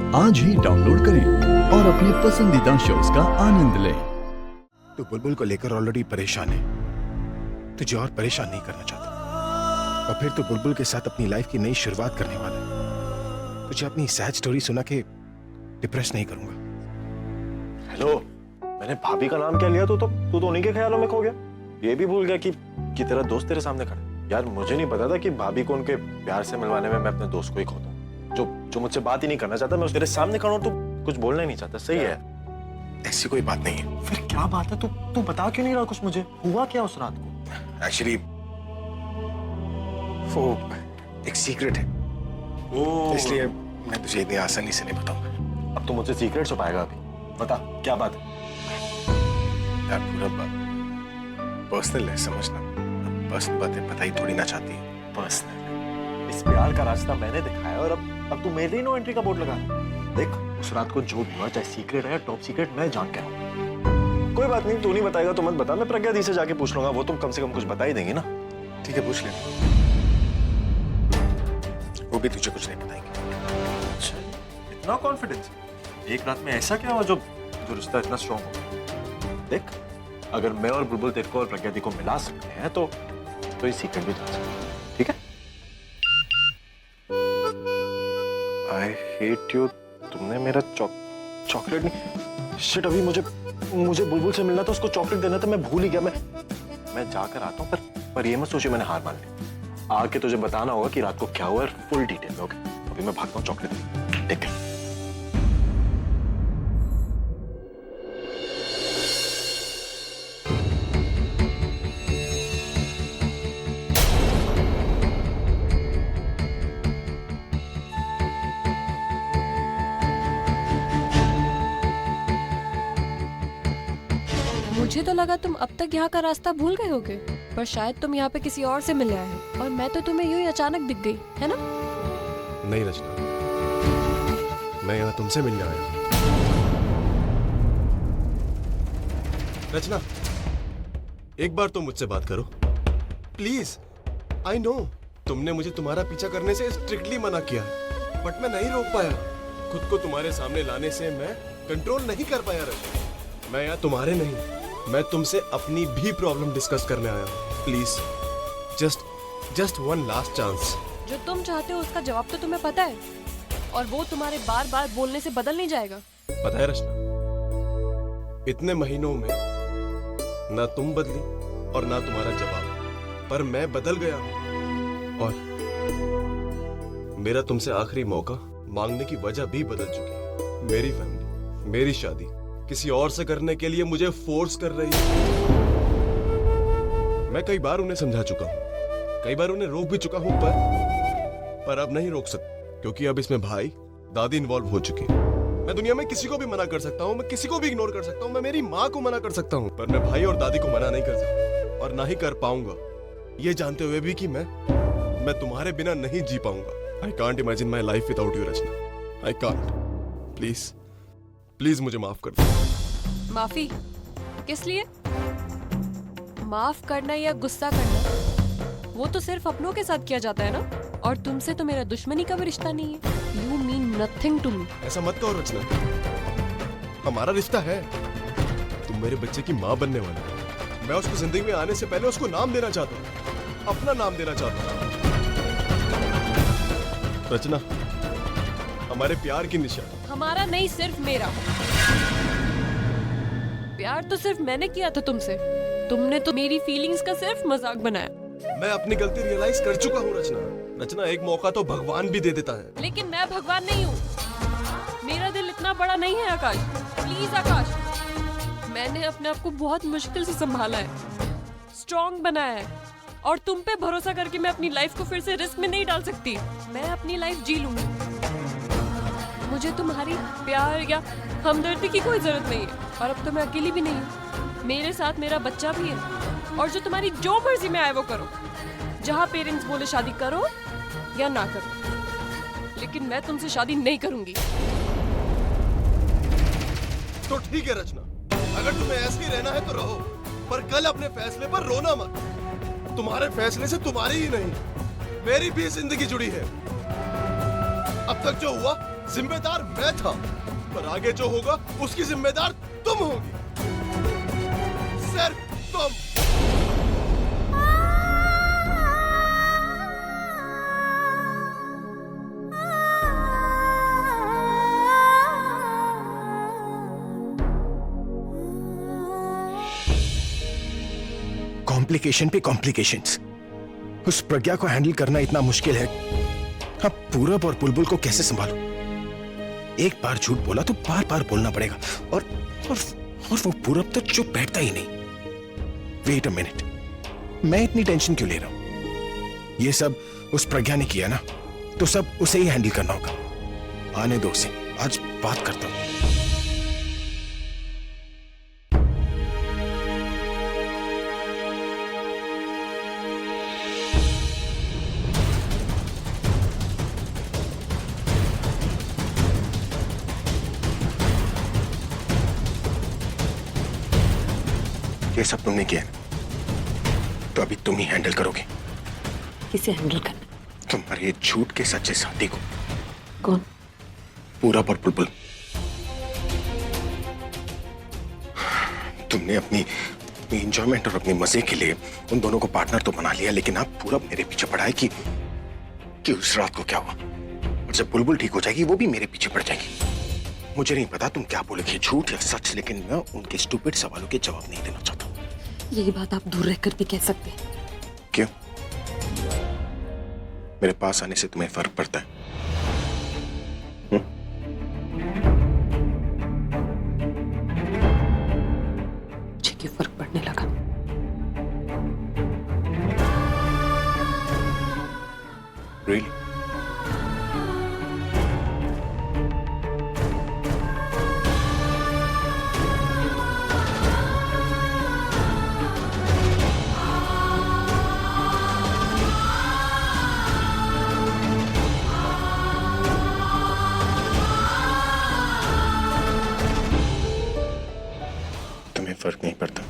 आज ही डाउनलोड करें और अपने पसंदीदा शोज का आनंद लें। तू बुलबुल को लेकर ऑलरेडी परेशान है, तुझे और परेशान नहीं करना चाहता। और फिर तू बुलबुल के साथ अपनी लाइफ की नई शुरुआत करने वाला है। तुझे अपनी सैड स्टोरी सुना के डिप्रेस नहीं करूंगा। हेलो, मैंने भाभी का नाम क्या लिया? तू तो उन्हीं के ख्यालों में खो गया। ये भी भूल गया कि तेरा दोस्त तेरे सामने खड़ा है। यार मुझे नहीं पता था कि भाभी को उनके प्यार से मिलवाने में मैं अपने दोस्त को ही खोता हूँ, जो मुझसे बात ही नहीं करना चाहता। मैं तेरे सामने खड़ा हूँ, तू कुछ बोलना ही नहीं चाहता। सही है, ऐसी कोई बात नहीं है। फिर क्या बात है? तू बता क्यों नहीं रहा कुछ मुझे? हुआ क्या उस रात को? एक्चुअली वो एक सीक्रेट है, इसलिए मैं तुझे इतनी आसानी से नहीं बताऊंगा। अब तू मुझसे सीक्रेट छुपाएगा? अभी बता क्या बात है। यार पूरा पर्सनल है, समझना। पर्सनल बातें पता ही थोड़ी ना चाहती है। पर्सनल? इस प्यार का रास्ता मैंने दिखाया और अब तू मेरे ही नो एंट्री का बोर्ड लगा। देख, उस रात को जो भी हुआ, चाहे सीक्रेट है या टॉप सीक्रेट, मैं जान के आऊं। कोई बात नहीं, तू नहीं बताएगा तो मत बता, मैं प्रज्ञा दी से जाके पूछ लूंगा। वो तुम कम से कम कुछ बता ही देंगी ना। ठीक है, पूछ ले, वो भी तुझे कुछ नहीं बताएंगे। अच्छा, इतना कॉन्फिडेंस? एक रात में ऐसा क्या हुआ जो रिश्ता इतना स्ट्रॉन्ग हो? देख, अगर मैं और बुलबुल तेरे को और प्रज्ञा दी को मिला सकते हैं तो ये सीक्रेट भी जान सकते हैं। ठीक है? I hate you. तुमने मेरा चॉकलेट नहीं, शिट, अभी मुझे बुलबुल से मिलना था, उसको चॉकलेट देना था, मैं भूल ही गया। मैं जाकर आता हूँ, पर ये मत सोचिए मैंने हार मान ली। आके तुझे बताना होगा कि रात को क्या हुआ, फुल डिटेल में। ओके, अभी मैं भागता हूँ चॉकलेट। ठीक है? मुझे तो लगा तुम अब तक यहाँ का रास्ता भूल गए होगे, पर शायद तुम यहाँ पे किसी और से मिले आए हो और मैं तो तुम्हें यूं ही अचानक दिख गई, है ना? नहीं रचना, मैं यहाँ तुमसे मिलने आया हूँ। रचना, एक बार तो मुझसे बात करो प्लीज। आई नो तुमने मुझे तुम्हारा पीछा करने से स्ट्रिक्टली मना किया है, बट मैं नहीं रोक पाया। खुद को तुम्हारे सामने लाने से मैं कंट्रोल नहीं कर पाया। रचना, मैं यहाँ तुम्हारे नहीं, मैं तुमसे अपनी भी प्रॉब्लम डिस्कस करने आया हूँ। Please, just one last chance. जो तुम चाहते हो उसका जवाब तो तुम्हें पता है, और वो तुम्हारे बार बार बोलने से बदल नहीं जाएगा। पता है रचना, इतने महीनों में ना तुम बदली और ना तुम्हारा जवाब, पर मैं बदल गया हूं। और मेरा तुमसे आखिरी मौका मांगने की वजह भी बदल चुकी है। मेरी फैमिली मेरी शादी किसी और से करने के लिए मुझे फोर्स कर रही है। मैं कई बार उन्हें समझा चुका हूं, कई बार उन्हें रोक भी चुका हूं, पर अब नहीं रोक सकता, क्योंकि अब इसमें भाई दादी इन्वॉल्व हो चुके हैं। मैं दुनिया में किसी को भी मना कर सकता हूं, मैं किसी को भी इग्नोर कर सकता हूं, मैं मेरी माँ को मना कर सकता हूं, पर मैं भाई और दादी को मना नहीं कर सकता, और ना ही कर पाऊंगा, ये जानते हुए भी कि मैं तुम्हारे बिना नहीं जी पाऊंगा। I can't imagine my life without you Rachna, I can't. Please मुझे माफ कर दो। माफी किस लिए? माफ करना या गुस्सा करना वो तो सिर्फ अपनों के साथ किया जाता है ना, और तुमसे तो मेरा दुश्मनी का भी रिश्ता नहीं है। You mean nothing to me. ऐसा मत कहो रचना, हमारा रिश्ता है। तुम मेरे बच्चे की माँ बनने वाली हो। मैं उसको जिंदगी में आने से पहले उसको नाम देना चाहता हूँ, अपना नाम देना चाहता हूँ। रचना, हमारे प्यार की निशानी। हमारा नहीं, सिर्फ मेरा। प्यार तो सिर्फ मैंने किया था तुमसे, तुमने तो मेरी फीलिंग्स का सिर्फ मजाक बनाया। मैं अपनी गलती रियलाइज कर चुका हूँ रचना, एक मौका तो भगवान भी दे देता है। लेकिन मैं भगवान नहीं हूँ, मेरा दिल इतना बड़ा नहीं है। आकाश, प्लीज आकाश, मैंने अपने आप को बहुत मुश्किल से संभाला है, स्ट्रॉन्ग बनाया है, और तुम पे भरोसा करके मैं अपनी लाइफ को फिर से रिस्क में नहीं डाल सकती। मैं अपनी लाइफ जी लूंगी, मुझे तुम्हारी प्यार या हमदर्दी की कोई जरूरत नहीं है। और अब तो मैं अकेली भी नहीं हूँ, मेरे साथ मेरा बच्चा भी है, और जो तुम्हारी जो मर्जी में आए वो करो। जहाँ पेरेंट्स बोले शादी करो या ना करो, लेकिन मैं तुमसे शादी नहीं करूंगी। तो ठीक है रचना, अगर तुम्हें ऐसे ही रहना है तो रहो, पर कल अपने फैसले पर रोना मत। तुम्हारे फैसले से तुम्हारी ही नहीं, मेरी भी जिंदगी जुड़ी है। अब तक जो हुआ जिम्मेदार मैं था, पर आगे जो होगा उसकी जिम्मेदार तुम होगी, सिर्फ तुम। कॉम्प्लिकेशन पे कॉम्प्लिकेशंस। उस प्रज्ञा को हैंडल करना इतना मुश्किल है, अब पूरब और बुलबुल को कैसे संभालूं? एक बार झूठ बोला तो बार बार बोलना पड़ेगा, और वो पूरब तो चुप बैठता ही नहीं। वेट अ मिनट, मैं इतनी टेंशन क्यों ले रहा हूं? ये सब उस प्रज्ञा ने किया ना, तो सब उसे ही हैंडल करना होगा। आने दो उसे, आज बात करता हूं। ये सब तुमने किया है, तो अभी तुम ही हैंडल करोगे। किसे हैंडल करना? तुम्हारे ये झूठ के सच्चे साथी को। कौन? पूरब और बुलबुल। तुमने अपनी एंजॉयमेंट और अपने मजे के लिए उन दोनों को पार्टनर तो बना लिया, लेकिन अब पूरब मेरे पीछे पड़ा है कि उस रात को क्या हुआ, और जब बुलबुल ठीक हो जाएगी वो भी मेरे पीछे पड़ जाएगी। मुझे नहीं पता तुम क्या बोलोगे, झूठ या सच, लेकिन मैं उनके स्टूपिड सवालों के जवाब नहीं देना चाहता। यही बात आप दूर रहकर भी कह सकते हैं। क्यों? मेरे पास आने से तुम्हें फर्क पड़ता है? मुझे क्यों फर्क पड़ने लगा? Really? तुम्हें फर्क नहीं पड़ता?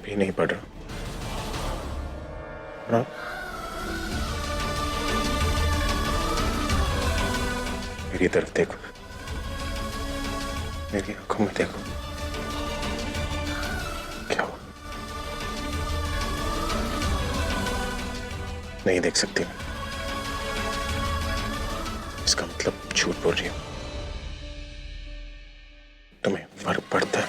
भी नहीं पड़ रहा। हाँ? मेरी तरफ देखो, मेरी आंखों में देखो, क्या हुआ? नहीं देख सकती मैं, इसका मतलब झूठ बोल रही हूं। तुम्हें फर्क पड़ता है?